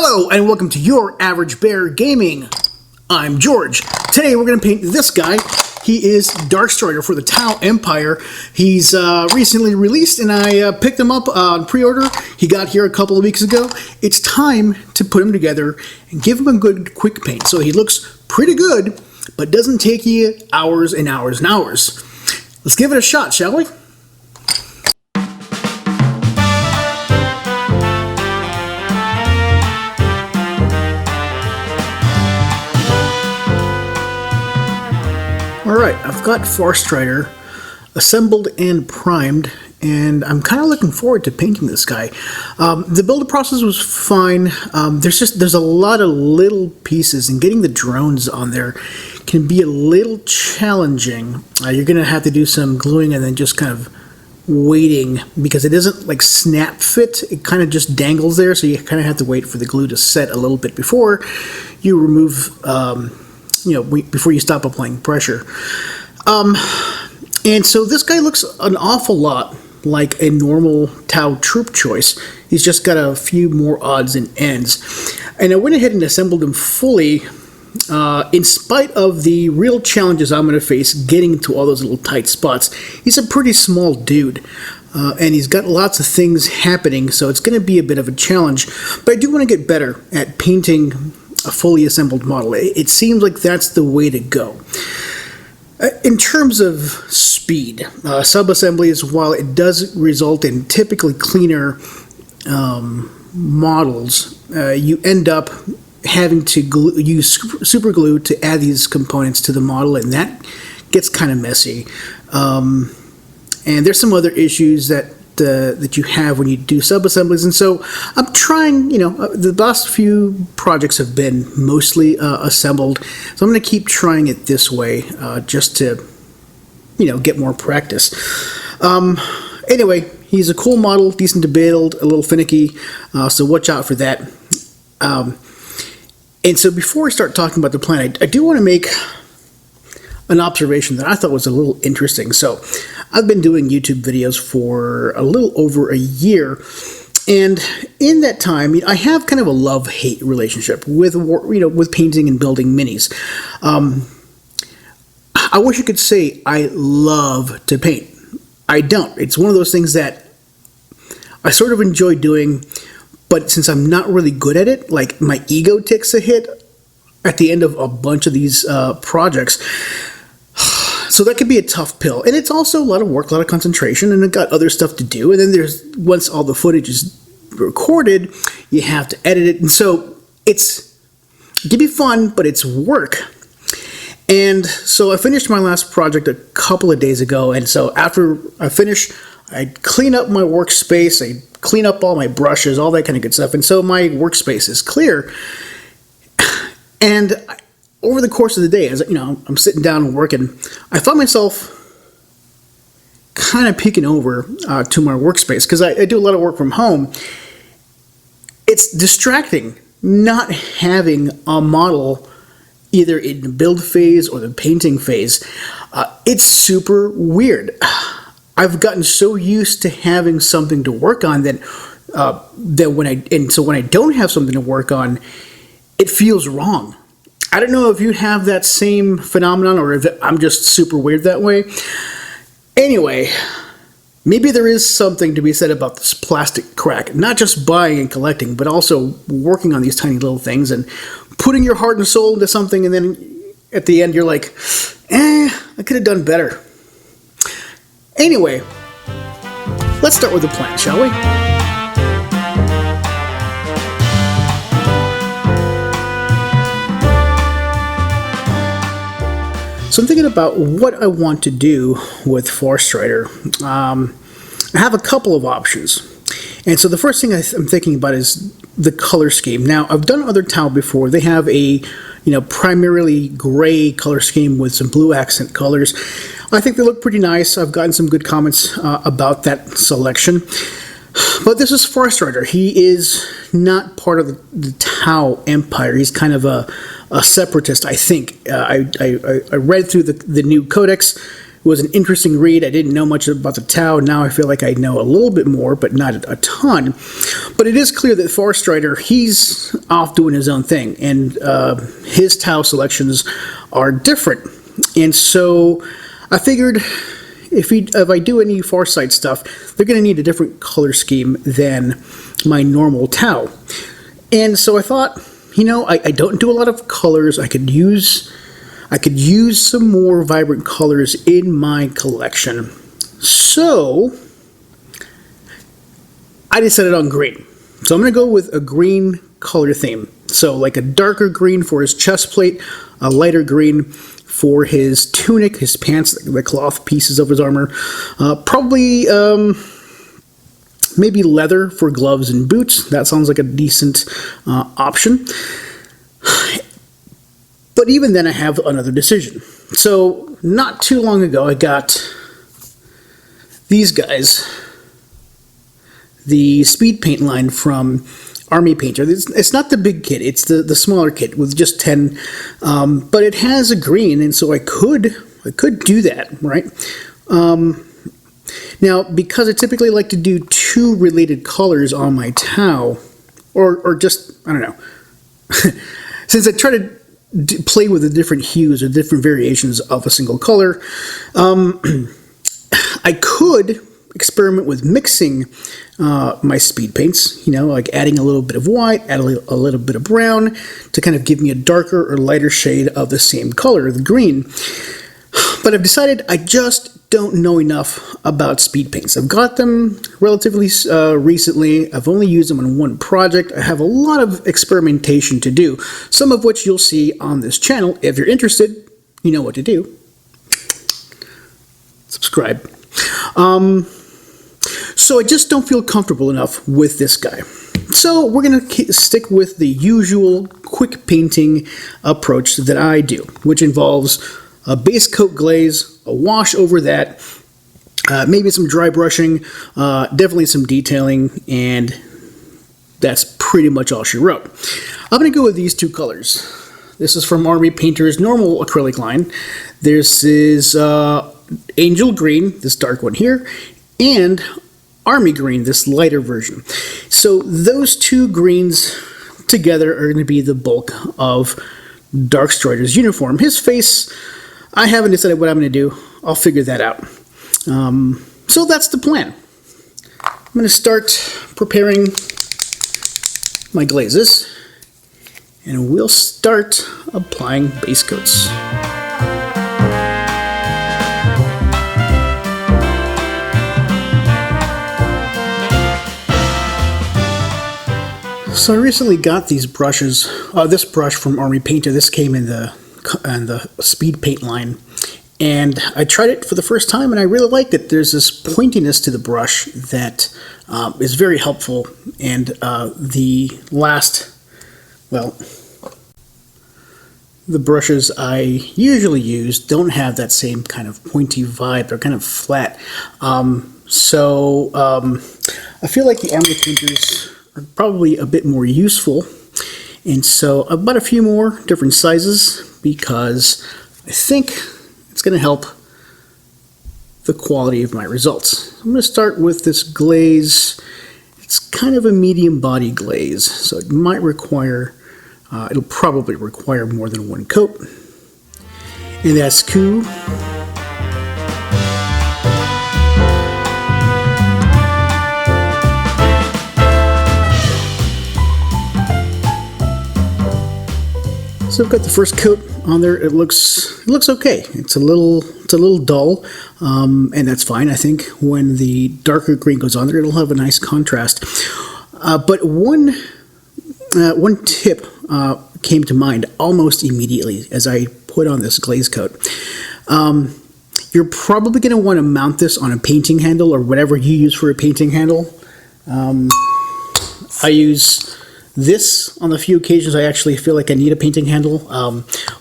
Hello and welcome to Your Average Bear Gaming. I'm George. Today we're going to paint this guy. He is Darkstrider for the Tau Empire. He's recently released and I picked him up on pre-order. He got here a couple of weeks ago. It's time to put him together and give him a good quick paint. So he looks pretty good, but doesn't take you hours and hours and hours. Let's give it a shot, shall we? Alright, I've got Farsight assembled and primed, and I'm kind of looking forward to painting this guy. The build process was fine. There's a lot of little pieces, and getting the drones on there can be a little challenging. You're going to have to do some gluing and then just kind of waiting, because it doesn't like snap fit. It kind of just dangles there, so you kind of have to wait for the glue to set a little bit before you remove before you stop applying pressure. And so this guy looks an awful lot like a normal Tau troop choice. He's just got a few more odds and ends. And I went ahead and assembled him fully, in spite of the real challenges I'm going to face getting into all those little tight spots. He's a pretty small dude, and he's got lots of things happening, so it's going to be a bit of a challenge. But I do want to get better at painting a fully assembled model. It seems like that's the way to go. In terms of speed, sub-assemblies, while it does result in typically cleaner models, you end up having to use super glue to add these components to the model, and that gets kind of messy. And there's some other issues that you have when you do sub-assemblies, and so I'm trying, the last few projects have been mostly assembled, so I'm going to keep trying it this way, just to, get more practice. Anyway, he's a cool model, decent to build, a little finicky, so watch out for that. And so before we start talking about the plan, I do want to make an observation that I thought was a little interesting. So I've been doing YouTube videos for a little over a year, and in that time I have kind of a love-hate relationship with painting and building minis. I wish I could say I love to paint. I don't. It's one of those things that I sort of enjoy doing, but since I'm not really good at it, like my ego takes a hit at the end of a bunch of these projects. So that could be a tough pill. And it's also a lot of work, a lot of concentration, and I've got other stuff to do. And then once all the footage is recorded, you have to edit it. And so it can be fun, but it's work. And so I finished my last project a couple of days ago. And so after I finish, I clean up my workspace, I clean up all my brushes, all that kind of good stuff. And so my workspace is clear. And over the course of the day, as I'm sitting down and working, I found myself kind of peeking over to my workspace, because I do a lot of work from home. It's distracting not having a model either in the build phase or the painting phase. It's super weird. I've gotten so used to having something to work on that when I don't have something to work on, it feels wrong. I don't know if you have that same phenomenon or if I'm just super weird that way. Anyway, maybe there is something to be said about this plastic crack. Not just buying and collecting, but also working on these tiny little things and putting your heart and soul into something, and then at the end you're like, I could have done better. Anyway, let's start with the plan, shall we? So I'm thinking about what I want to do with Farsight. I have a couple of options. And so the first thing I'm thinking about is the color scheme. Now, I've done other Tau before. They have a, primarily gray color scheme with some blue accent colors. I think they look pretty nice. I've gotten some good comments about that selection. But this is Farsight. He is not part of the Tau Empire. He's kind of a separatist, I think. I read through the new codex, was an interesting read. I didn't know much about the Tau. Now I feel like I know a little bit more, but not a ton. But it is clear that Farstrider, he's off doing his own thing, and his Tau selections are different. And so I figured if I do any Farsight stuff, they're going to need a different color scheme than my normal Tau. And so I thought, you know, I don't do a lot of colors. I could use some more vibrant colors in my collection. So I decided on green. So I'm going to go with a green color theme. So like a darker green for his chest plate, a lighter green for his tunic, his pants, the cloth pieces of his armor. Probably maybe leather for gloves and boots. That sounds like a decent option. But even then I have another decision. So not too long ago I got these guys, the speed paint line from Army Painter. It's not the big kit, it's the smaller kit with just 10, but it has a green, and so I could do that, right? Now, because I typically like to do two related colors on my Tau, or just, I don't know, since I try to play with the different hues or different variations of a single color, I could experiment with mixing my speed paints, you know, like adding a little bit of white, add a little bit of brown to kind of give me a darker or lighter shade of the same color, the green. But I've decided I just don't know enough about speed paints. I've got them relatively recently. I've only used them on one project. I have a lot of experimentation to do, some of which you'll see on this channel. If you're interested, you know what to do. Subscribe. So I just don't feel comfortable enough with this guy. So we're going to stick with the usual quick painting approach that I do, which involves a base coat glaze, a wash over that, maybe some dry brushing, definitely some detailing, and that's pretty much all she wrote. I'm going to go with these two colors. This is from Army Painter's normal acrylic line. This is Angel Green, this dark one here, and Army Green, this lighter version. So those two greens together are going to be the bulk of Darkstrider's uniform. His face, I haven't decided what I'm going to do. I'll figure that out. So that's the plan. I'm going to start preparing my glazes, and we'll start applying base coats. So I recently got these brushes, this brush from Army Painter. This came in the speed paint line, and I tried it for the first time and I really liked it. There's this pointiness to the brush that is very helpful, and the brushes I usually use don't have that same kind of pointy vibe. They're kind of flat. So I feel like the Army Painters are probably a bit more useful, and so I've bought a few more different sizes because I think it's going to help the quality of my results. I'm going to start with this glaze. It's kind of a medium body glaze, so it might require, it'll probably require more than one coat, and that's cool. So I've got the first coat on there. It looks okay. It's a little dull, and that's fine. I think when the darker green goes on there, it'll have a nice contrast. But one tip came to mind almost immediately as I put on this glaze coat. You're probably going to want to mount this on a painting handle or whatever you use for a painting handle. I use this on the few occasions I actually feel like I need a painting handle,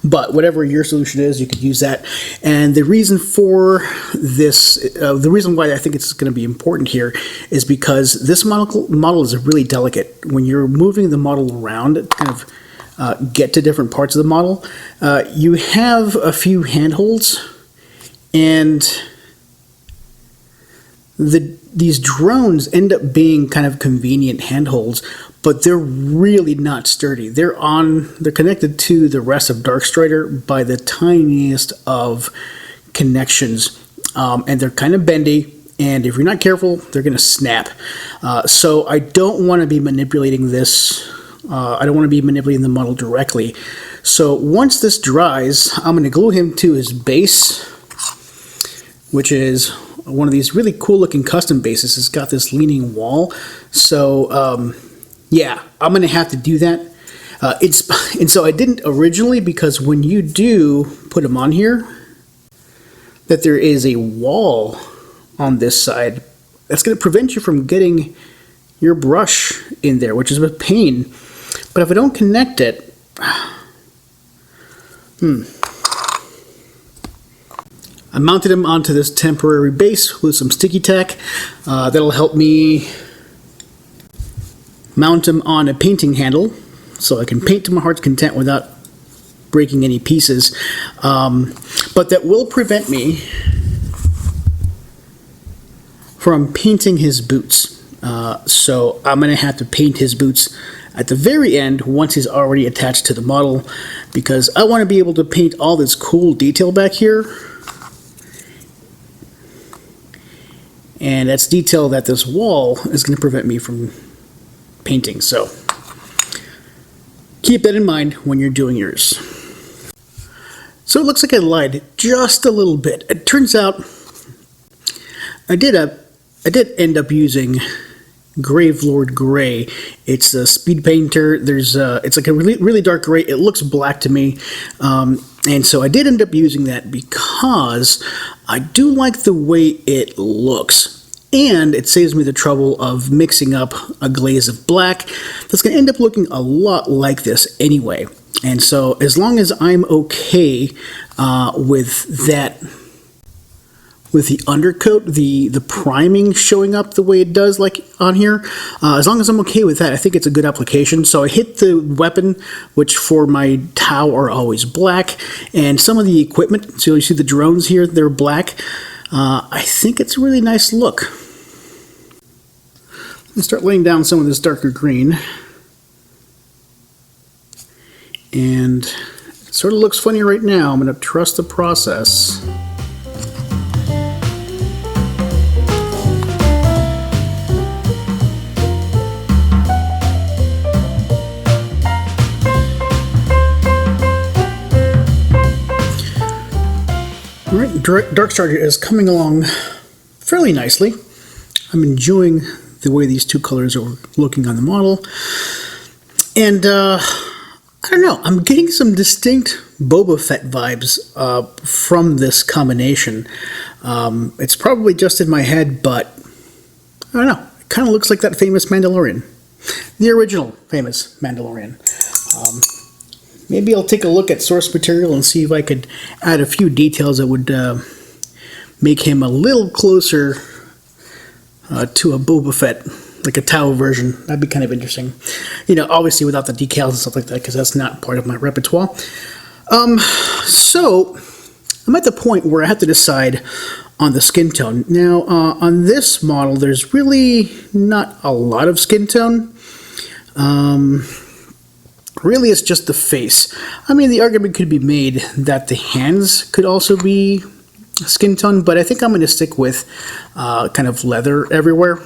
but whatever your solution is, you could use that. And the reason for this, the reason why I think it's going to be important here is because this model is really delicate. When you're moving the model around, to kind of get to different parts of the model, you have a few handholds, And these drones end up being kind of convenient handholds, but they're really not sturdy. They're connected to the rest of Darkstrider by the tiniest of connections, and they're kind of bendy. And if you're not careful, they're going to snap. So I don't want to be manipulating this. I don't want to be manipulating the model directly. So once this dries, I'm going to glue him to his base, which is one of these really cool looking custom bases. It's got this leaning wall. So yeah, I'm going to have to do that. And so I didn't originally, because when you do put them on here, that there is a wall on this side that's going to prevent you from getting your brush in there, which is a pain. But if I don't connect it, I mounted him onto this temporary base with some sticky tack. That'll help me mount him on a painting handle so I can paint to my heart's content without breaking any pieces. But that will prevent me from painting his boots. So I'm going to have to paint his boots at the very end once he's already attached to the model, because I want to be able to paint all this cool detail back here. And that's detail that this wall is going to prevent me from painting. So keep that in mind when you're doing yours. So it looks like I lied just a little bit. It turns out I did end up using Gravelord Gray. It's a speed painter. It's like a really dark gray. It looks black to me, and so I did end up using that because I do like the way it looks, and it saves me the trouble of mixing up a glaze of black that's going to end up looking a lot like this anyway. And so as long as I'm okay with that, with the undercoat, the priming showing up the way it does, like on here, as long as I'm okay with that, I think it's a good application. So I hit the weapon, which for my Tau are always black, and some of the equipment, so you see the drones here, they're black. I think it's a really nice look. Let's start laying down some of this darker green. And it sort of looks funny right now. I'm going to trust the process. Alright, Darkstrider is coming along fairly nicely. I'm enjoying the way these two colors are looking on the model. And I don't know, I'm getting some distinct Boba Fett vibes from this combination. It's probably just in my head, but I don't know. It kind of looks like that famous Mandalorian. The original famous Mandalorian. Maybe I'll take a look at source material and see if I could add a few details that would make him a little closer to a Boba Fett, like a Tau version. That'd be kind of interesting. You know, obviously without the decals and stuff like that, because that's not part of my repertoire. So I'm at the point where I have to decide on the skin tone. Now, on this model, there's really not a lot of skin tone. Really, it's just the face. I mean, the argument could be made that the hands could also be skin tone, but I think I'm going to stick with kind of leather everywhere.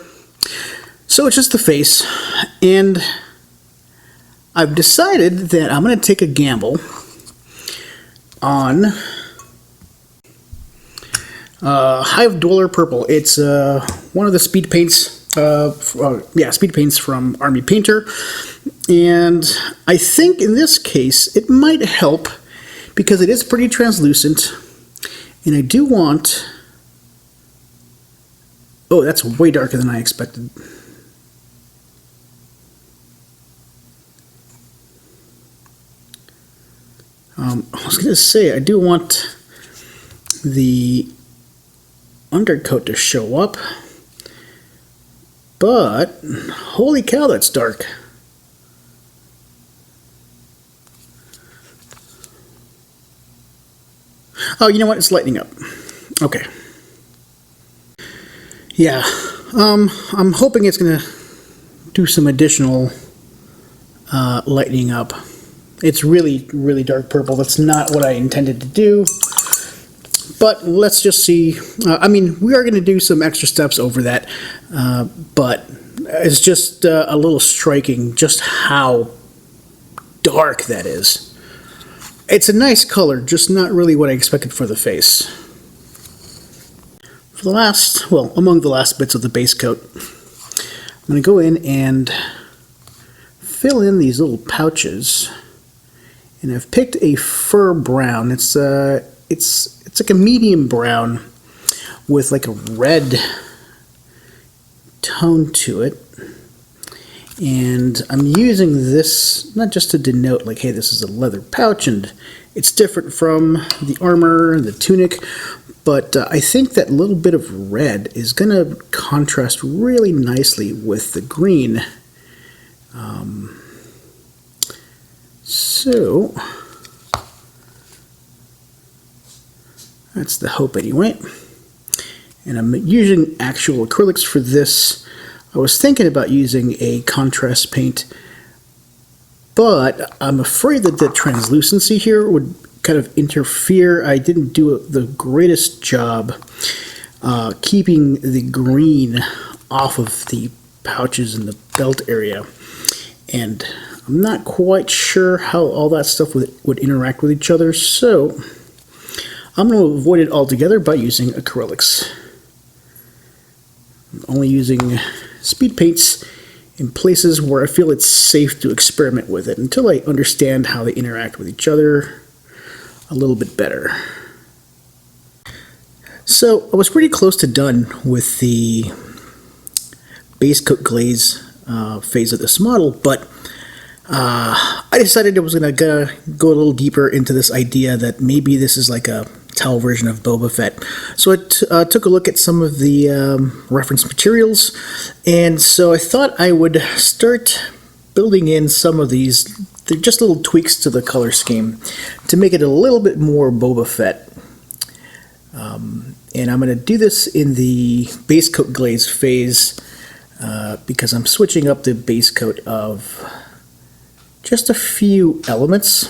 So it's just the face, and I've decided that I'm going to take a gamble on Hive Dweller Purple. It's one of the speed paints. Speed paints from Army Painter, and I think in this case it might help because it is pretty translucent, and I do want. Oh, that's way darker than I expected. I was going to say I do want the undercoat to show up. But, holy cow, that's dark. Oh, you know what? It's lightening up. Okay. Yeah, I'm hoping it's going to do some additional lightening up. It's really, really dark purple. That's not what I intended to do. But let's just see. I mean, we are going to do some extra steps over that. But it's just a little striking just how dark that is. It's a nice color, just not really what I expected for the face. For the last, well, among the last bits of the base coat, I'm going to go in and fill in these little pouches. And I've picked a fur brown. It's like a medium brown with like a red tone to it. And I'm using this not just to denote like, hey, this is a leather pouch and it's different from the armor and the tunic, but I think that little bit of red is going to contrast really nicely with the green. So that's the hope anyway. And I'm using actual acrylics for this. I was thinking about using a contrast paint, but I'm afraid that the translucency here would kind of interfere. I didn't do the greatest job keeping the green off of the pouches and the belt area, and I'm not quite sure how all that stuff would interact with each other, so I'm going to avoid it altogether by using acrylics. I'm only using speed paints in places where I feel it's safe to experiment with it until I understand how they interact with each other a little bit better. So I was pretty close to done with the Basecoat Glaze phase of this model, but I decided I was going to go a little deeper into this idea that maybe this is like a towel version of Boba Fett. So I took a look at some of the reference materials, and so I thought I would start building in some of these. They're just little tweaks to the color scheme to make it a little bit more Boba Fett. And I'm going to do this in the Basecoat Glaze phase because I'm switching up the base coat of just a few elements.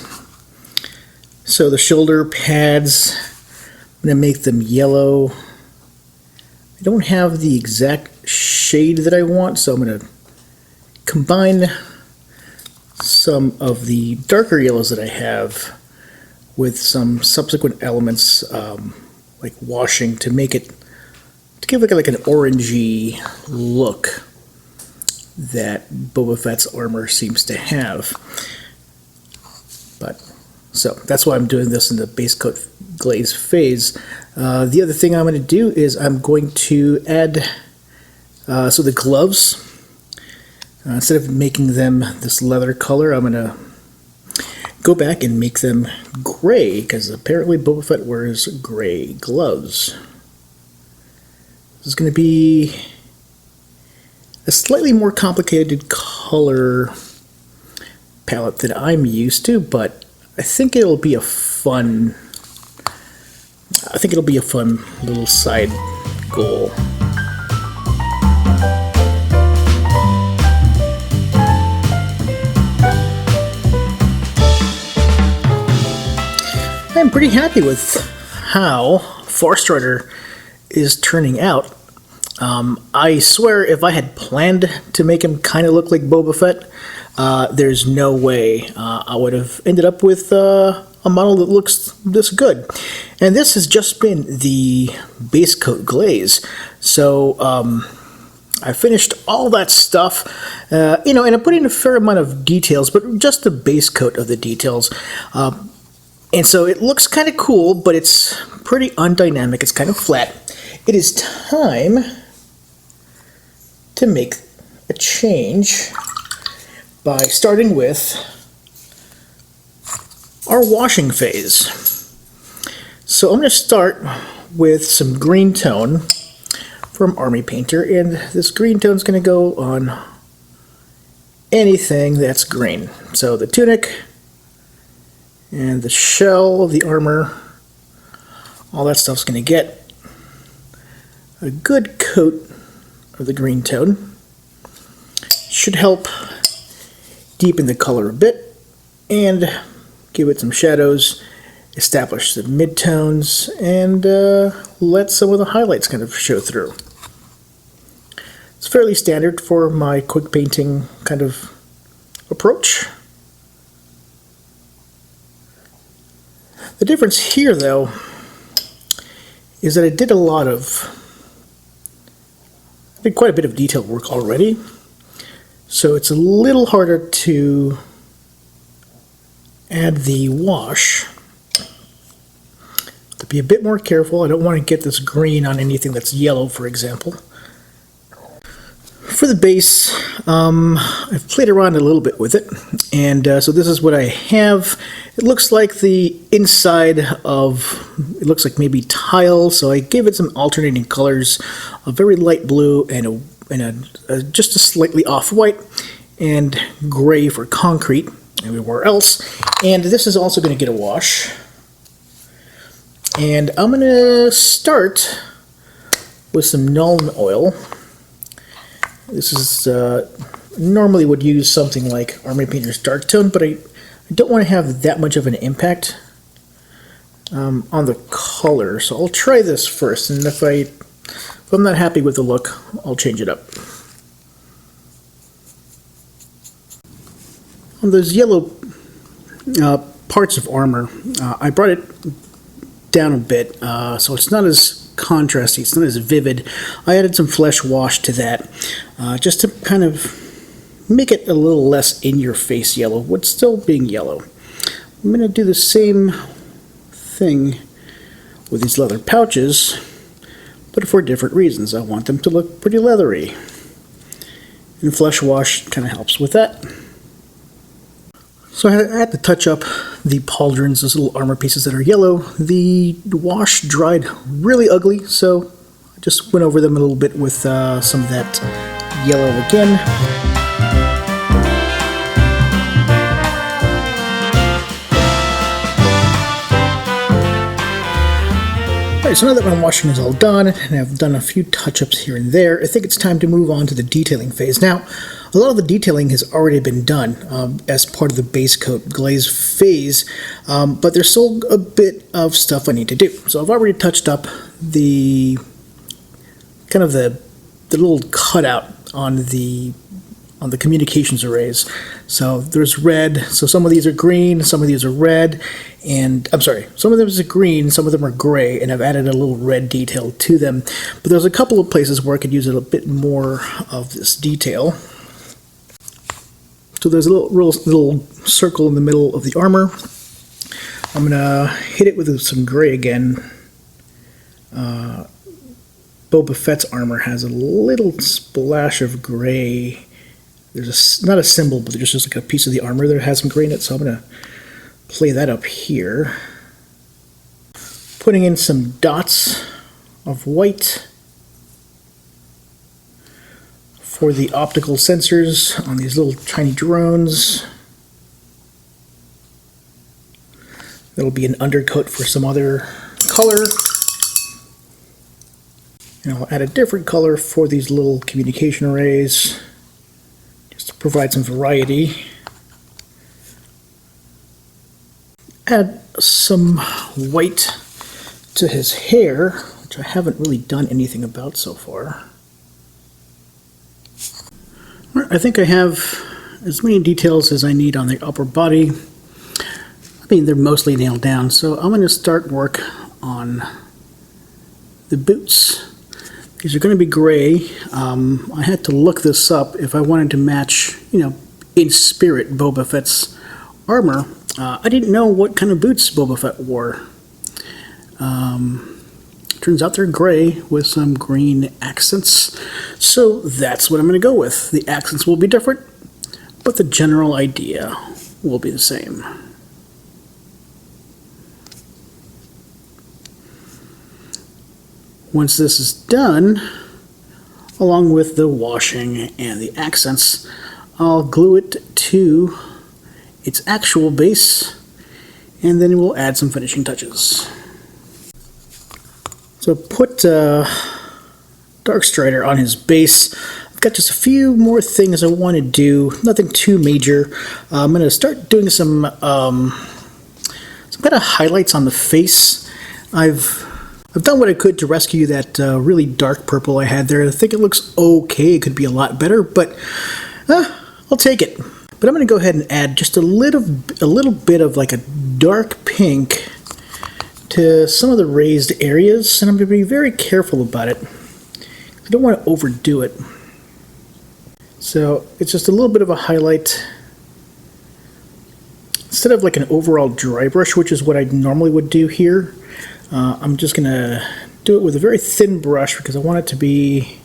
So the shoulder pads, I'm going to make them yellow. I don't have the exact shade that I want, so I'm going to combine some of the darker yellows that I have with some subsequent elements like washing to make it, to give like an orangey look that Boba Fett's armor seems to have. But so that's why I'm doing this in the Basecoat Glaze phase. The other thing I'm going to do is I'm going to add so the gloves, instead of making them this leather color, I'm going to go back and make them gray, because apparently Boba Fett wears gray gloves. This is going to be a slightly more complicated color palette than I'm used to, but I think it'll be a fun little side goal. I'm pretty happy with how Farsight is turning out. I swear if I had planned to make him kind of look like Boba Fett, there's no way I would have ended up with a model that looks this good. And this has just been the Basecoat Glaze. So I finished all that stuff, and I put in a fair amount of details, but just the base coat of the details. And so it looks kind of cool, but it's pretty undynamic. It's kind of flat. It is time to make a change by starting with our washing phase. So I'm going to start with some green tone from Army Painter, and this green tone is going to go on anything that's green. So the tunic and the shell of the armor, all that stuff's going to get A good coat of the green tone should help deepen the color a bit and give it some shadows, establish the midtones, and let some of the highlights kind of show through. It's fairly standard for my quick painting kind of approach. The difference here, though, is that I did quite a bit of detail work already, so it's a little harder to add the wash. To be a bit more careful, I don't want to get this green on anything that's yellow, for example. For the base, I've played around a little bit with it, and so this is what I have. It looks like the inside of, it looks like maybe tile, so I gave it some alternating colors, a very light blue and just a slightly off-white, and gray for concrete everywhere else. And this is also going to get a wash. And I'm going to start with some Nuln oil. This is normally would use something like Army Painter's Dark Tone, but I don't want to have that much of an impact on the color. So I'll try this first, and if I'm not happy with the look, I'll change it up. On those yellow parts of armor, I brought it down a bit, so it's not as contrasty, it's not as vivid. I added some flesh wash to that, just to kind of make it a little less in-your-face yellow, with still being yellow. I'm going to do the same thing with these leather pouches, but for different reasons. I want them to look pretty leathery, and flesh wash kind of helps with that. So I had to touch up the pauldrons, those little armor pieces that are yellow. The wash dried really ugly, so I just went over them a little bit with some of that yellow again. Alright, so now that my washing is all done, and I've done a few touch-ups here and there, I think it's time to move on to the detailing phase. Now, a lot of the detailing has already been done as part of the Basecoat Glaze phase, but there's still a bit of stuff I need to do. So I've already touched up the kind of the little cutout on the communications arrays. So there's red, so some of these are green, some of these are red, and I'm sorry, some of them are green, some of them are gray, and I've added a little red detail to them. But there's a couple of places where I could use a bit more of this detail. So there's a little circle in the middle of the armor. I'm going to hit it with some gray again. Boba Fett's armor has a little splash of gray. There's not a symbol, but there's just like a piece of the armor that has some gray in it, so I'm going to play that up here. Putting in some dots of white for the optical sensors on these little tiny drones. That'll be an undercoat for some other color. And I'll add a different color for these little communication arrays, just to provide some variety. Add some white to his hair, which I haven't really done anything about so far. I think I have as many details as I need on the upper body. I mean, they're mostly nailed down, so I'm going to start work on the boots. These are going to be gray. I had to look this up if I wanted to match, in spirit, Boba Fett's armor. I didn't know what kind of boots Boba Fett wore. Turns out they're gray with some green accents, so that's what I'm going to go with. The accents will be different, but the general idea will be the same. Once this is done, along with the washing and the accents, I'll glue it to its actual base, and then we'll add some finishing touches. So put Darkstrider on his base. I've got just a few more things I want to do, nothing too major. I'm going to start doing some kind of highlights on the face. I've done what I could to rescue that really dark purple I had there. I think it looks okay. It could be a lot better, but I'll take it. But I'm going to go ahead and add just a little bit of like a dark pink to some of the raised areas, and I'm going to be very careful about it. I don't want to overdo it. So it's just a little bit of a highlight. Instead of like an overall dry brush, which is what I normally would do here, I'm just going to do it with a very thin brush because I want it to be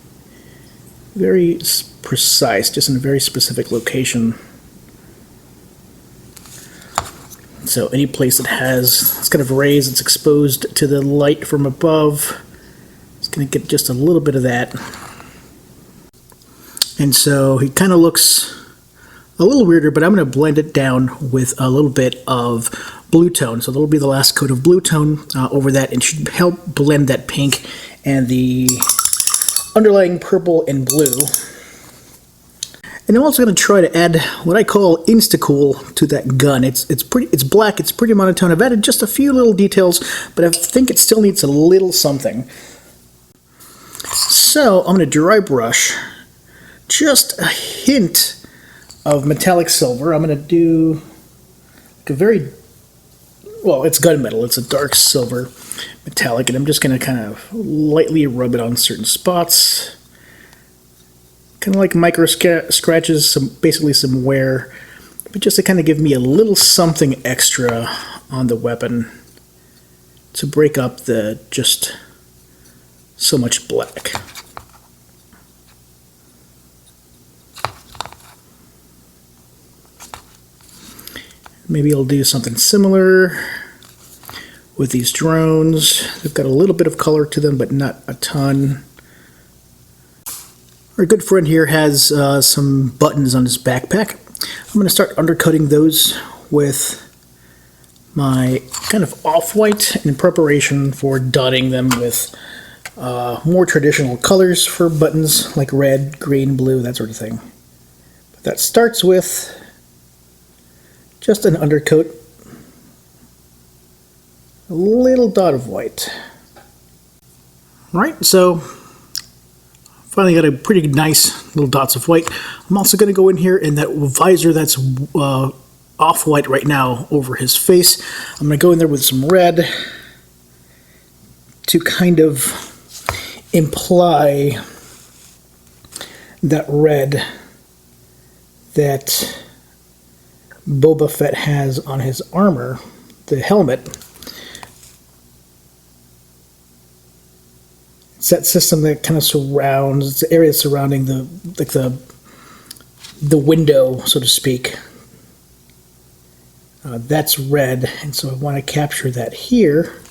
very precise, just in a very specific location. So any place that has, it's kind of raised, it's exposed to the light from above, it's going to get just a little bit of that. And so he kind of looks a little weirder, but I'm going to blend it down with a little bit of blue tone. So that'll be the last coat of blue tone over that, and should help blend that pink and the underlying purple and blue. And I'm also going to try to add what I call insta-cool to that gun. It's black, it's pretty monotone. I've added just a few little details, but I think it still needs a little something. So I'm going to dry brush just a hint of metallic silver. I'm going to do like a very, well, it's gunmetal. It's a dark silver metallic, and I'm just going to kind of lightly rub it on certain spots. Kind of like micro scratches, basically some wear, but just to kind of give me a little something extra on the weapon to break up the just so much black. Maybe I'll do something similar with these drones. They've got a little bit of color to them, but not a ton. Our good friend here has some buttons on his backpack. I'm going to start undercutting those with my kind of off-white in preparation for dotting them with more traditional colors for buttons like red, green, blue, that sort of thing. But that starts with just an undercoat, a little dot of white. All right, so finally got a pretty nice little dots of white. I'm also going to go in here in that visor that's off-white right now over his face. I'm going to go in there with some red to kind of imply that red that Boba Fett has on his armor, the helmet. It's that system that kind of surrounds, it's the area surrounding the window, so to speak. That's red, and so I want to capture that here.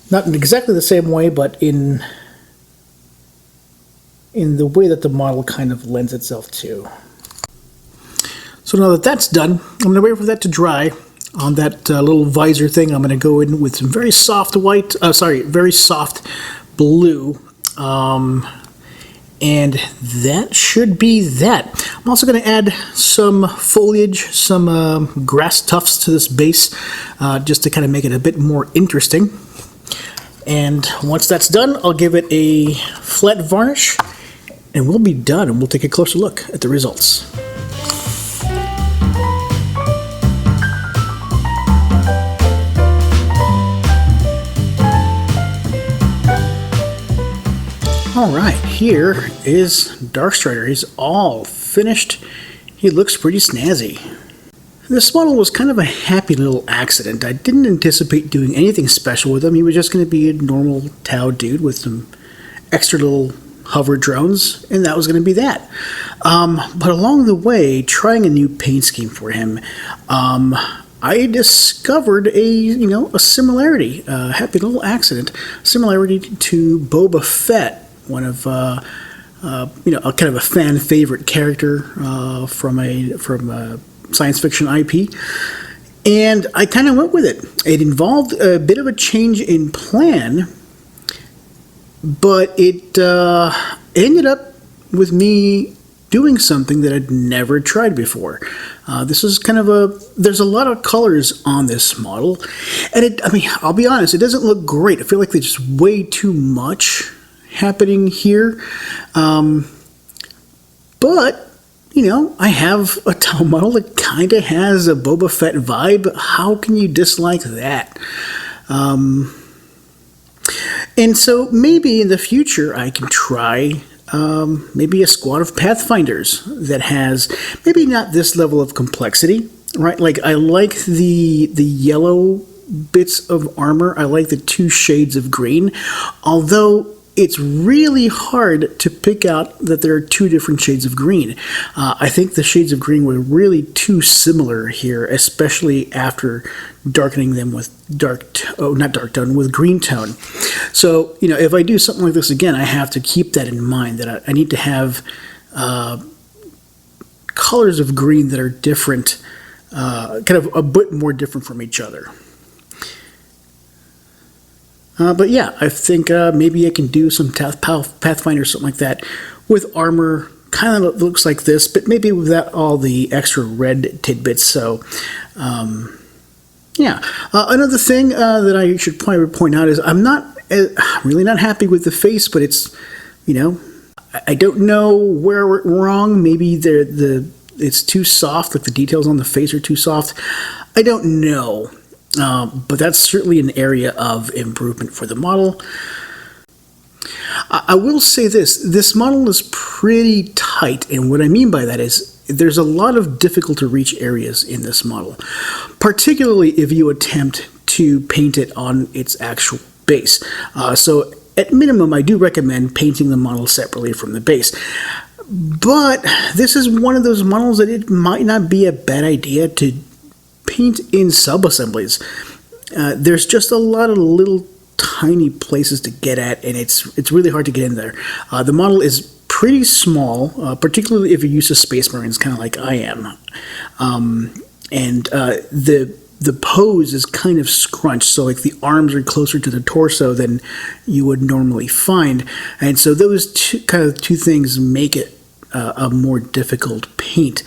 Not in exactly the same way, but in the way that the model kind of lends itself to. So now that that's done, I'm going to wait for that to dry on that little visor thing. I'm going to go in with some very soft white, very soft blue, and that should be that. I'm also going to add some foliage, some grass tufts to this base, just to kind of make it a bit more interesting. And once that's done, I'll give it a flat varnish, and we'll be done, and we'll take a closer look at the results. Alright, here is Darkstrider. He's all finished. He looks pretty snazzy. This model was kind of a happy little accident. I didn't anticipate doing anything special with him. He was just going to be a normal Tau dude with some extra little hover drones, and that was going to be that. But along the way, trying a new paint scheme for him, I discovered a similarity, a happy little accident, similarity to Boba Fett, one of a kind of a fan favorite character from a science fiction IP, and I kind of went with it. It involved a bit of a change in plan, but it ended up with me doing something that I'd never tried before. This is kind of there's a lot of colors on this model, and I mean, I'll be honest, it doesn't look great. I feel like there's just way too much happening here. But, you know, I have a towel model that kind of has a Boba Fett vibe. How can you dislike that? And so maybe in the future I can try maybe a squad of Pathfinders that has maybe not this level of complexity, right? Like, I like the yellow bits of armor. I like the 2 shades of green, although it's really hard to pick out that there are 2 different shades of green. I think the shades of green were really too similar here, especially after darkening them with with green tone. So, you know, if I do something like this again, I have to keep that in mind, that I need to have colors of green that are different, kind of a bit more different from each other. But yeah, I think maybe I can do some Pathfinder, something like that, with armor kind of looks like this, but maybe without all the extra red tidbits. So, yeah. Another thing that I should probably point out is I'm really not happy with the face, but it's, you know, I don't know where I went wrong. Maybe it's too soft, like the details on the face are too soft. I don't know. But that's certainly an area of improvement for the model. I will say this model is pretty tight, and what I mean by that is there's a lot of difficult to reach areas in this model, particularly if you attempt to paint it on its actual base. So at minimum, I do recommend painting the model separately from the base. But this is one of those models that it might not be a bad idea to paint in sub-assemblies. There's just a lot of little tiny places to get at, and it's really hard to get in there. The model is pretty small, particularly if you're used to Space Marines, kind of like I am. And the pose is kind of scrunched, so like the arms are closer to the torso than you would normally find, and so those two things make it a more difficult paint.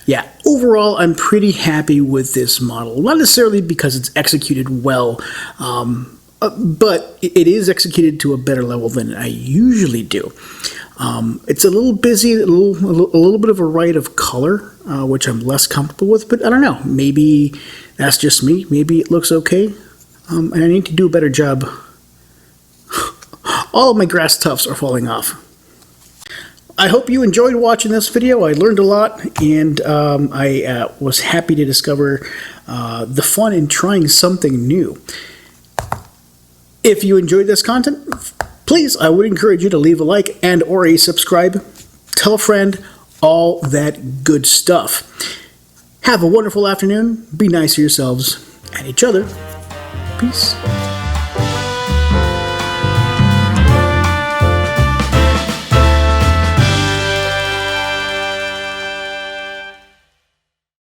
Yeah, overall, I'm pretty happy with this model. Not necessarily because it's executed well, but it is executed to a better level than I usually do. It's a little busy, a little bit of a riot of color, which I'm less comfortable with, but I don't know. Maybe that's just me. Maybe it looks okay, and I need to do a better job. All of my grass tufts are falling off. I hope you enjoyed watching this video. I learned a lot, and I was happy to discover the fun in trying something new. If you enjoyed this content, please, I would encourage you to leave a like and or a subscribe. Tell a friend, all that good stuff. Have a wonderful afternoon. Be nice to yourselves and each other. Peace.